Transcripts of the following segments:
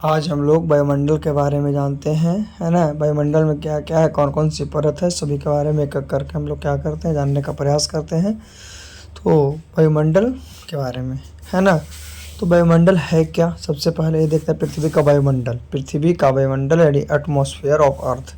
आज हम लोग वायुमंडल के बारे में जानते हैं, है ना। वायुमंडल में क्या क्या है, कौन कौन सी परत है, सभी के बारे में एक एक करके हम लोग क्या करते हैं, जानने का प्रयास करते हैं। तो वायुमंडल के बारे में, है ना। तो वायुमंडल है क्या, सबसे पहले ये देखते हैं पृथ्वी का वायुमंडल। पृथ्वी का वायुमंडल यानी एटमॉस्फेयर ऑफ अर्थ।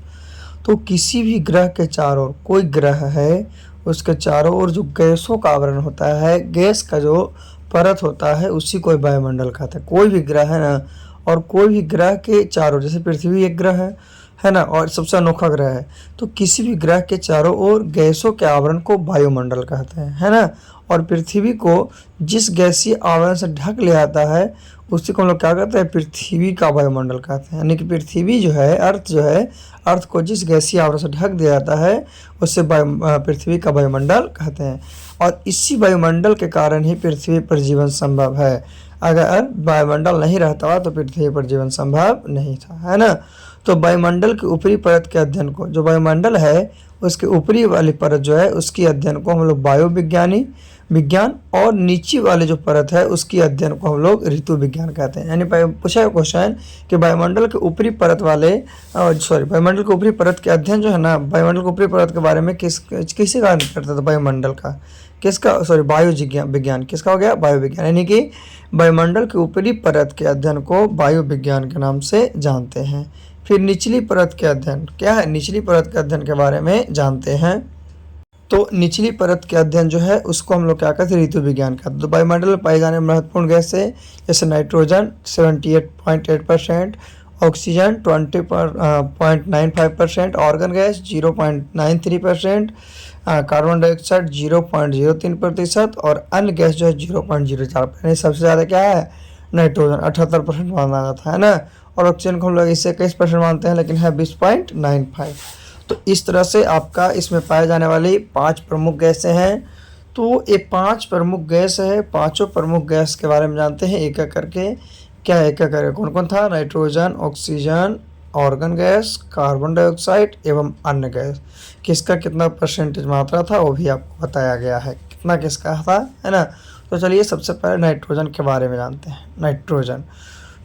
तो किसी भी ग्रह के चारों, कोई ग्रह है उसके चारों ओर जो गैसों का आवरण होता है, गैस का जो परत होता है, उसी को वायुमंडल कहते हैं। कोई भी ग्रह है ना, और कोई भी ग्रह के चारों, जैसे पृथ्वी एक ग्रह है ना, और सबसे अनोखा ग्रह है, तो किसी भी ग्रह के चारों ओर गैसों के आवरण को वायुमंडल कहते हैं, है ना। और पृथ्वी को जिस गैसीय आवरण से ढक लिया जाता है, उसी को हम लोग क्या कहते हैं, पृथ्वी का वायुमंडल कहते हैं। यानी कि पृथ्वी जो है, अर्थ जो है, अर्थ को जिस गैसीय आवरण से ढक दिया जाता है, उसे पृथ्वी का वायुमंडल कहते हैं। और इसी वायुमंडल के कारण ही पृथ्वी पर जीवन संभव है। अगर वायुमंडल नहीं रहता तो पृथ्वी पर जीवन संभव नहीं था, है ना। तो वायुमंडल की ऊपरी परत के अध्ययन को, जो वायुमंडल है उसके ऊपरी वाली परत जो है, उसकी अध्ययन को हम लोग विज्ञान, और नीचे वाले जो परत है उसकी अध्ययन को हम लोग ऋतु विज्ञान कहते हैं। यानी पूछा क्वेश्चन कि वायुमंडल के ऊपरी परत वायुमंडल के ऊपरी परत के अध्ययन जो है ना, वायुमंडल के ऊपरी परत के बारे में किसी का करता था, वायुमंडल का, वायु विज्ञान किसका हो गया, वायु विज्ञान। यानी कि वायुमंडल के ऊपरी परत के अध्ययन को वायु विज्ञान के नाम से जानते हैं। फिर निचली परत के अध्ययन क्या है, निचली परत के अध्ययन के बारे में जानते हैं। तो निचली परत के अध्ययन जो है उसको हम लोग क्या कहते हैं, ऋतु विज्ञान कहते हैं। तो वायुमंडल में पाई जाने महत्वपूर्ण गैस है, जैसे nitrogen 78.8%, oxygen 20.95%, organ gas 0.93%, carbon dioxide 0.03% और अन्य गैस जो है 0.04%। सबसे ज़्यादा क्या है, नाइट्रोजन 78% माना जाता है ना। और ऑक्सीजन को हम लोग इससे 21% मानते हैं, लेकिन है 20.95। तो इस तरह से आपका इसमें पाए जाने वाली 5 प्रमुख गैसें हैं। तो ये 5 प्रमुख गैस है, पांचों प्रमुख गैस के बारे में जानते हैं एक एक करके। क्या एक एक करके, कौन कौन था, nitrogen, oxygen, organ gas, carbon dioxide एवं अन्य गैस। किसका कितना परसेंटेज मात्रा था वो भी आपको बताया गया है, कितना किसका था, है ना। तो चलिए सबसे पहले नाइट्रोजन के बारे में जानते हैं।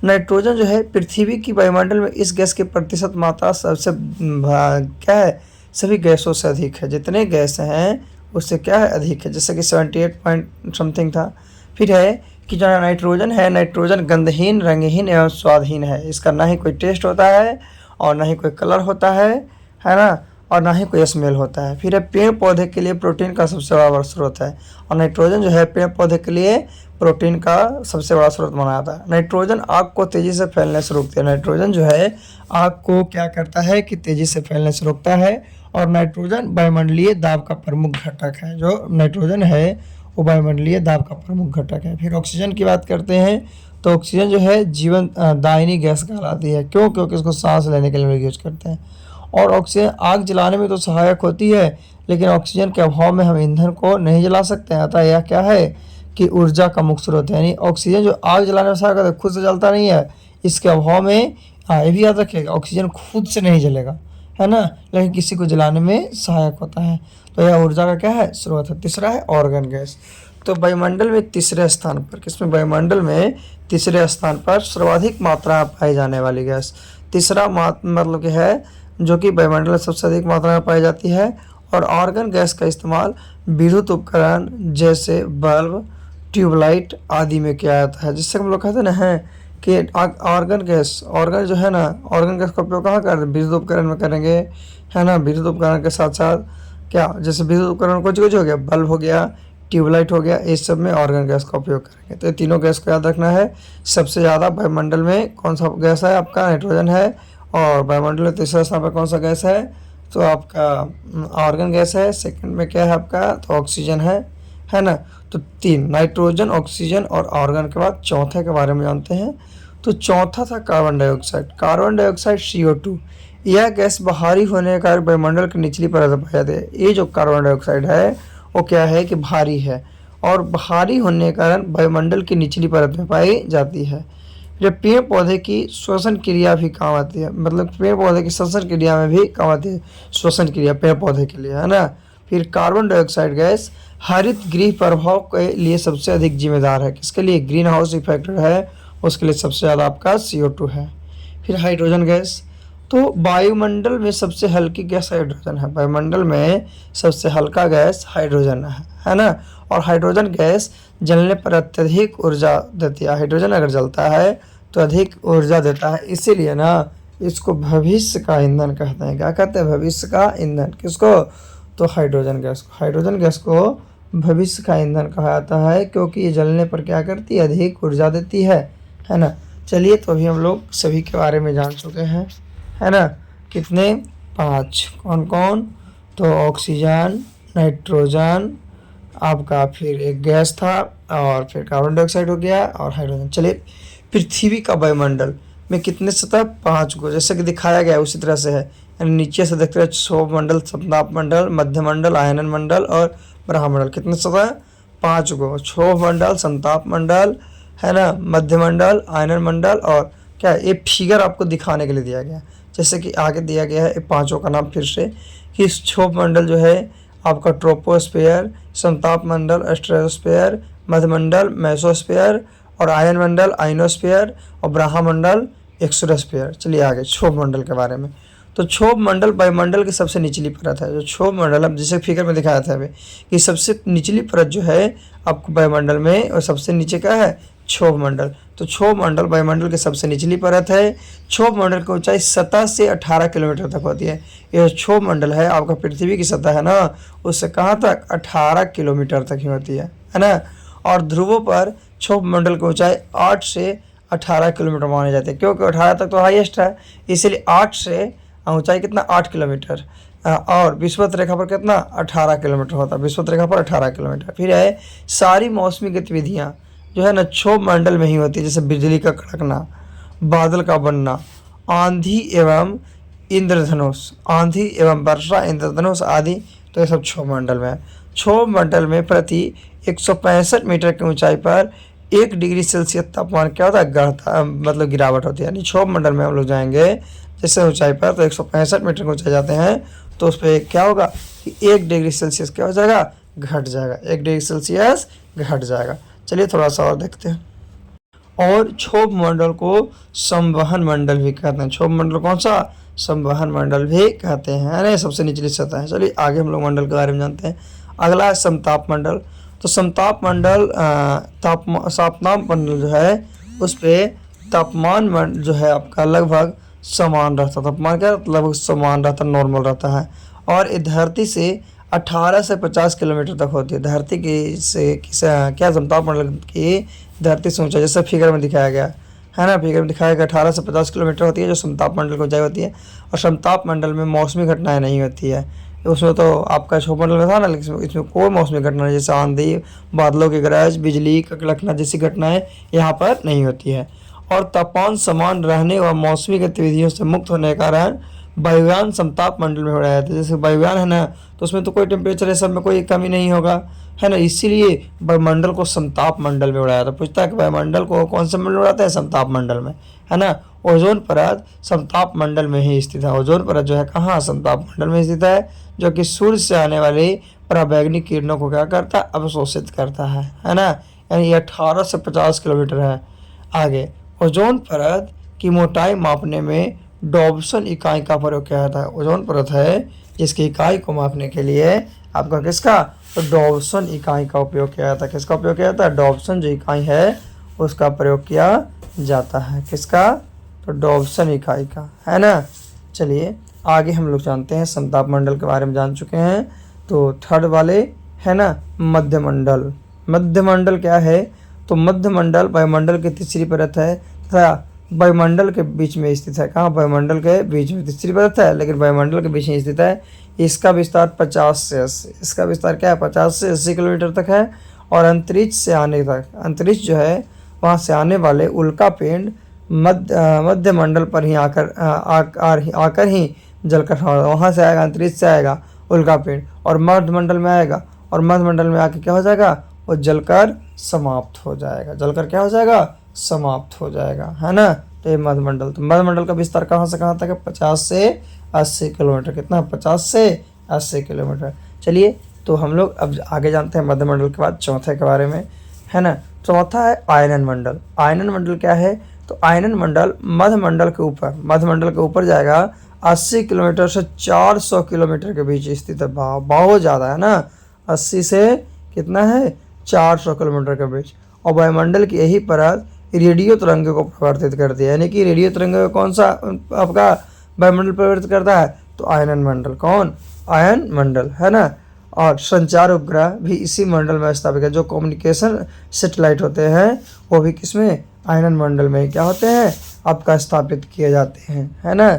नाइट्रोजन जो है पृथ्वी की वायुमंडल में इस गैस की प्रतिशत मात्रा सबसे क्या है, सभी गैसों से अधिक है। जितने गैस हैं उससे क्या है, अधिक है। जैसे कि 78 पॉइंट समथिंग था। फिर है कि जो नाइट्रोजन है, नाइट्रोजन गंधहीन, रंगहीन एवं स्वादहीन है। इसका ना ही कोई टेस्ट होता है और ना ही कोई कलर होता है ना, और ना ही कोई स्मेल होता है। फिर है पेड़ पौधे के लिए प्रोटीन का सबसे बड़ा स्रोत है। और नाइट्रोजन जो है पेड़ पौधे के लिए प्रोटीन का सबसे बड़ा स्रोत माना जाता है। नाइट्रोजन आग को तेजी से फैलने से रोकती है। नाइट्रोजन जो है आग को क्या करता है कि तेजी से फैलने से रोकता है। और नाइट्रोजन वायुमंडलीय दाब का प्रमुख घटक है। जो नाइट्रोजन है वो वायुमंडलीय दाब का प्रमुख घटक है। फिर ऑक्सीजन की बात करते हैं तो ऑक्सीजन जो है जीवन दायिनी गैस कहलाती है। क्यों, क्योंकि इसको सांस लेने के लिए लोग यूज करते हैं। और ऑक्सीजन आग जलाने में तो सहायक होती है, लेकिन ऑक्सीजन के अभाव में हम ईंधन को नहीं जला सकते हैं। अतः यह क्या है कि ऊर्जा का मुख्य स्रोत है। यानी ऑक्सीजन जो आग जलाने में सहायक होता है, खुद से जलता नहीं है। इसके अभाव में ये भी याद रखिएगा, ऑक्सीजन खुद से नहीं जलेगा, है ना, लेकिन किसी को जलाने में सहायक होता है। तो यह ऊर्जा का क्या है, स्रोत है। तीसरा है ऑर्गन गैस। तो वायुमंडल में तीसरे स्थान पर, किसमें, वायुमंडल में तीसरे स्थान पर सर्वाधिक मात्रा में पाई जाने वाली गैस। तीसरा मतलब कि है जो कि वायुमंडल में सबसे अधिक मात्रा में पाई जाती है। और ऑर्गन गैस का इस्तेमाल विद्युत उपकरण जैसे बल्ब, ट्यूबलाइट आदि में किया जाता है। जिससे हम लोग कहते हैं ना है कि ऑर्गन जो है ना, ऑर्गन गैस का उपयोग कहाँ करें, विद्युत उपकरण में करेंगे, है ना। विद्युत उपकरण के साथ साथ क्या, जैसे विद्युत उपकरण कुछ हो गया, बल्ब हो गया, ट्यूबलाइट हो गया, इस सब में ऑर्गन गैस का उपयोग करेंगे। तो ये तीनों गैस को याद रखना है। सबसे ज़्यादा वायुमंडल में कौन सा गैस है, आपका नाइट्रोजन है। और वायुमंडल में तीसरे स्थान पर कौन सा गैस है, तो आपका ऑर्गन गैस है। सेकंड में क्या है आपका, तो ऑक्सीजन है ना। तो 3 नाइट्रोजन, ऑक्सीजन और ऑर्गन के बाद चौथे के बारे में जानते हैं। तो चौथा था कार्बन डाइऑक्साइड CO2। यह गैस बाहरी होने के कारण वायुमंडल की निचली परत में पाई जाती है। ये जो कार्बन डाइऑक्साइड है वो क्या है कि भारी है, और भारी होने के कारण वायुमंडल की निचली परत में पाई जाती है। जब पेड़ पौधे की श्वसन क्रिया भी काम आती है, मतलब पेड़ पौधे की श्वसन क्रिया में भी काम आती है, श्वसन क्रिया पेड़ पौधे के लिए, है ना। फिर कार्बन डाइऑक्साइड गैस हरित गृह प्रभाव के लिए सबसे अधिक जिम्मेदार है। किसके लिए, ग्रीन हाउस इफेक्ट है उसके लिए सबसे ज़्यादा आपका CO2 है। फिर हाइड्रोजन गैस, तो वायुमंडल में सबसे हल्की गैस हाइड्रोजन है। वायुमंडल में सबसे हल्का गैस हाइड्रोजन है ना। और हाइड्रोजन गैस जलने पर अत्यधिक ऊर्जा देती है। हाइड्रोजन अगर जलता है तो अधिक ऊर्जा देता है, इसीलिए ना इसको भविष्य का ईंधन कहते हैं। क्या कहते हैं? भविष्य का ईंधन। किसको? तो हाइड्रोजन गैस को। हाइड्रोजन गैस को भविष्य का ईंधन कहा जाता है, क्योंकि ये जलने पर क्या करती है? अधिक ऊर्जा देती है ना। चलिए, तो अभी हम लोग सभी के बारे में जान चुके हैं, है ना। कितने? 5। कौन कौन? तो ऑक्सीजन, नाइट्रोजन, आपका फिर एक गैस था, और फिर कार्बन डाइऑक्साइड हो गया, और हाइड्रोजन। चलिए, पृथ्वी का वायुमंडल में कितने सतह? 5 गो, जैसे कि दिखाया गया है उसी तरह से है। यानी नीचे से देखते हैं क्षोभ मंडल, संताप मंडल, मध्य मंडल, आयनन मंडल और ब्रह्मंडल। कितने सतह? 5 गो। क्षोभ मंडल, संताप मंडल, है ना, मध्य मंडल, आयनन मंडल, और क्या ये फिगर आपको दिखाने के लिए दिया गया है। जैसे कि आगे दिया गया है 5 का नाम फिर से, कि क्षोभ मंडल जो है आपका ट्रोपोस्फेयर, संताप मंडल एस्ट्रोस्फेयर, मध्यमंडल मेसोस्फेयर, और आयन मंडल आइनोस्फेयर, और ब्रह्मंडल एक्सोस्फेयर। चलिए आगे क्षोभ मंडल के बारे में। तो क्षोभ मंडल वायुमंडल की सबसे निचली परत है। जो क्षोभ मंडल, अब जैसे फिगर में दिखाया था अभी, कि सबसे निचली परत जो है आपको वायुमंडल में, और सबसे नीचे क्या है? क्षोभ मंडल। तो क्षोभ मंडल वायुमंडल की सबसे निचली परत है। क्षोभ मंडल की ऊंचाई सतह से 18 किलोमीटर तक होती है। यह क्षोभ मंडल है आपका पृथ्वी की सतह है ना, उससे कहाँ तक? 18 किलोमीटर तक ही होती है ना। और ध्रुवों पर क्षोभ मंडल की ऊंचाई 8 से 18 किलोमीटर मानी जाती है, क्योंकि 18 तक तो हाईएस्ट है, इसलिए 8 से ऊंचाई कितना? 8 किलोमीटर। और विषुवत रेखा पर कितना? 18 किलोमीटर होता है। विषुवत रेखा पर 18 किलोमीटर। फिर है सारी मौसमी गतिविधियाँ जो है ना क्षोभ मंडल में ही होती है, जैसे बिजली का कड़कना, बादल का बनना, आंधी एवं इंद्रधनुष, आंधी एवं वर्षा, इंद्रधनुष आदि, तो ये सब क्षोभ मंडल में है। क्षोभ मंडल में प्रति 165 मीटर की ऊंचाई पर 1 डिग्री सेल्सियस तापमान क्या होता है? बढ़ता, मतलब गिरावट होती है। यानी क्षोभ मंडल में हम लोग जाएंगे जैसे ऊंचाई पर, तो 165 मीटर की ऊंचाई जाते हैं, तो उस पर क्या होगा कि 1 डिग्री सेल्सियस क्या हो जाएगा? घट जाएगा। 1 डिग्री सेल्सियस घट जाएगा। चलिए थोड़ा सा और देखते हैं। और क्षोभ मंडल को संवहन मंडल भी कहते हैं। क्षोभ मंडल कौन सा? संवहन मंडल भी कहते हैं, है ना। सबसे निचली सतह है। चलिए आगे हम लोग मंडल के बारे में जानते हैं। अगला है समताप मंडल। तो समताप मंडल तापमान मंडल जो है उस पर तापमान जो है आपका लगभग समान रहता। तापमान क्या? लगभग समान रहता, नॉर्मल रहता है। और ये धरती से 18 से 50 किलोमीटर तक होती है। धरती की से क्या समताप मंडल की धरती से ऊंचाई, जैसे फिगर में दिखाया गया है ना। फिगर में दिखाया गया 18 से 50 किलोमीटर होती है जो समताप मंडल की ऊंचाई होती है। और समताप मंडल में मौसमी घटनाएं नहीं होती है। उसमें तो आपका क्षोभ मंडल में था ना, लेकिन इसमें कोई मौसमी घटना नहीं, जैसे आंधी, बादलों की गरज, बिजली का कड़कना जैसी घटनाएं यहाँ पर नहीं होती है। और तापमान समान रहने व मौसमी गतिविधियों से मुक्त होने के कारण वायुयान समताप मंडल में हो रहा है। जैसे वायुयान है ना, तो उसमें तो कोई टेम्परेचर है, सब में कोई कमी नहीं होगा, है ना। इसीलिए वायुमंडल को समताप मंडल में उड़ाया था। पूछता है कि वायुमंडल को कौन से मंडल में उड़ाते हैं? समताप मंडल में, है ना। ओजोन परत समताप मंडल में ही स्थित है। ओजोन परत जो है कहाँ? समताप मंडल में स्थित है, जो कि सूर्य से आने वाली पराबैंगनी किरणों को क्या करता है? अवशोषित करता है ना। यानी 18 से 50 किलोमीटर है। आगे, ओजोन परत की मोटाई मापने में डॉब्सन इकाई का प्रयोग किया जाता है। ओजोन परत है जिसकी इकाई को मापने के लिए आपका किसका? तो डॉब्सन इकाई का उपयोग किया जाता है। किसका उपयोग किया जाता है? डॉब्सन जो इकाई है उसका प्रयोग किया जाता है। किसका? तो डॉब्सन इकाई का, है ना। चलिए आगे हम लोग जानते हैं। समताप मंडल के बारे में जान चुके हैं, तो थर्ड वाले है ना मध्यमंडल। मध्यमंडल क्या है? तो मध्यमंडल वायुमंडल की तीसरी परत है तथा वायुमंडल के बीच में स्थित है। कहाँ? वायुमंडल के बीच में तीसरी परत है, लेकिन वायुमंडल के बीच में स्थित है। इसका विस्तार 50 से 80, इसका विस्तार क्या है? 50 से 80 किलोमीटर तक है। और अंतरिक्ष से आने तक, अंतरिक्ष जो है वहाँ से आने वाले उल्का पिंड मध्य मंडल पर ही आकर ही जलकर वहाँ से आएगा, अंतरिक्ष से आएगा उल्का पिंड, और मध्य मंडल में आएगा, और मध्य मंडल में आके क्या हो जाएगा? वो जलकर समाप्त हो जाएगा। जलकर क्या हो जाएगा? समाप्त हो जाएगा, है ना। तो ये मध्यमंडल, तो मध्यमंडल का विस्तार कहाँ से कहाँ तक है? 50 से 80 किलोमीटर। कितना? 50 से 80 किलोमीटर। चलिए तो हम लोग अब आगे जानते हैं मध्यमंडल के बाद चौथे के बारे में, है ना। चौथा है आयनन मंडल। आयनन मंडल क्या है? तो आयनन मंडल मध्यमंडल के ऊपर जाएगा 80 किलोमीटर से 400 किलोमीटर के बीच स्थित है। बहुत ज़्यादा है ना, 80 से कितना है 400 किलोमीटर के बीच। और वायुमंडल की यही परत रेडियो तरंगों को प्रवर्तित करती है, यानी कि रेडियो तरंगों का कौन सा आपका वायुमंडल प्रवर्तित करता है? तो आयनन मंडल। कौन? आयन मंडल, है ना। और संचार उपग्रह भी इसी मंडल में स्थापित है। जो कम्युनिकेशन सैटेलाइट होते हैं वो भी किसमें? आयनन मंडल में क्या होते हैं? आपका स्थापित किए जाते हैं, है ना।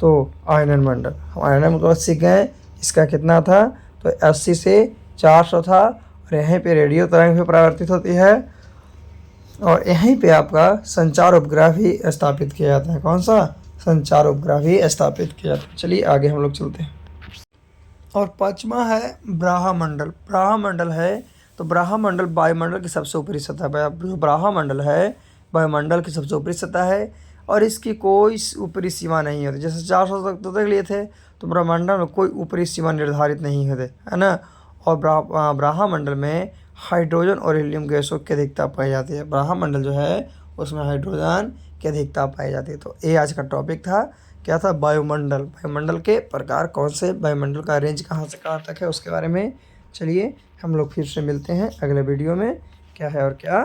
तो आयनन मंडल, हम आयनन मंडल सीख गए। इसका कितना था? तो 80 से 400 था। और यहीं पे रेडियो तरंग भी परावर्तित होती है और यहीं पे आपका संचार उपग्रह भी स्थापित किया जाता है। कौन सा? संचार उपग्रह भी स्थापित किया जाता है। चलिए आगे हम लोग चलते हैं। और पांचवा है ब्रह्मंडल। ब्रह्मंडल है तो ब्रह्मंडल वायुमंडल की सबसे ऊपरी सतह है। जो ब्रह्मंडल है वायुमंडल की सबसे ऊपरी सतह है और इसकी कोई ऊपरी सीमा नहीं होती। जैसे 400 तक तो देख लिए थे, तो ब्रह्मांड में कोई ऊपरी सीमा निर्धारित नहीं होते, है ना। और ब्रह्मंडल में हाइड्रोजन और हीलियम गैसों की अधिकता पाई जाती है। ब्रह्मंडल जो है उसमें हाइड्रोजन की अधिकता पाई जाती है। तो ये आज का टॉपिक था। क्या था? वायुमंडल। वायुमंडल के प्रकार कौन से, वायुमंडल का रेंज कहाँ से कहाँ तक है उसके बारे में। चलिए हम लोग फिर से मिलते हैं अगले वीडियो में। क्या है और क्या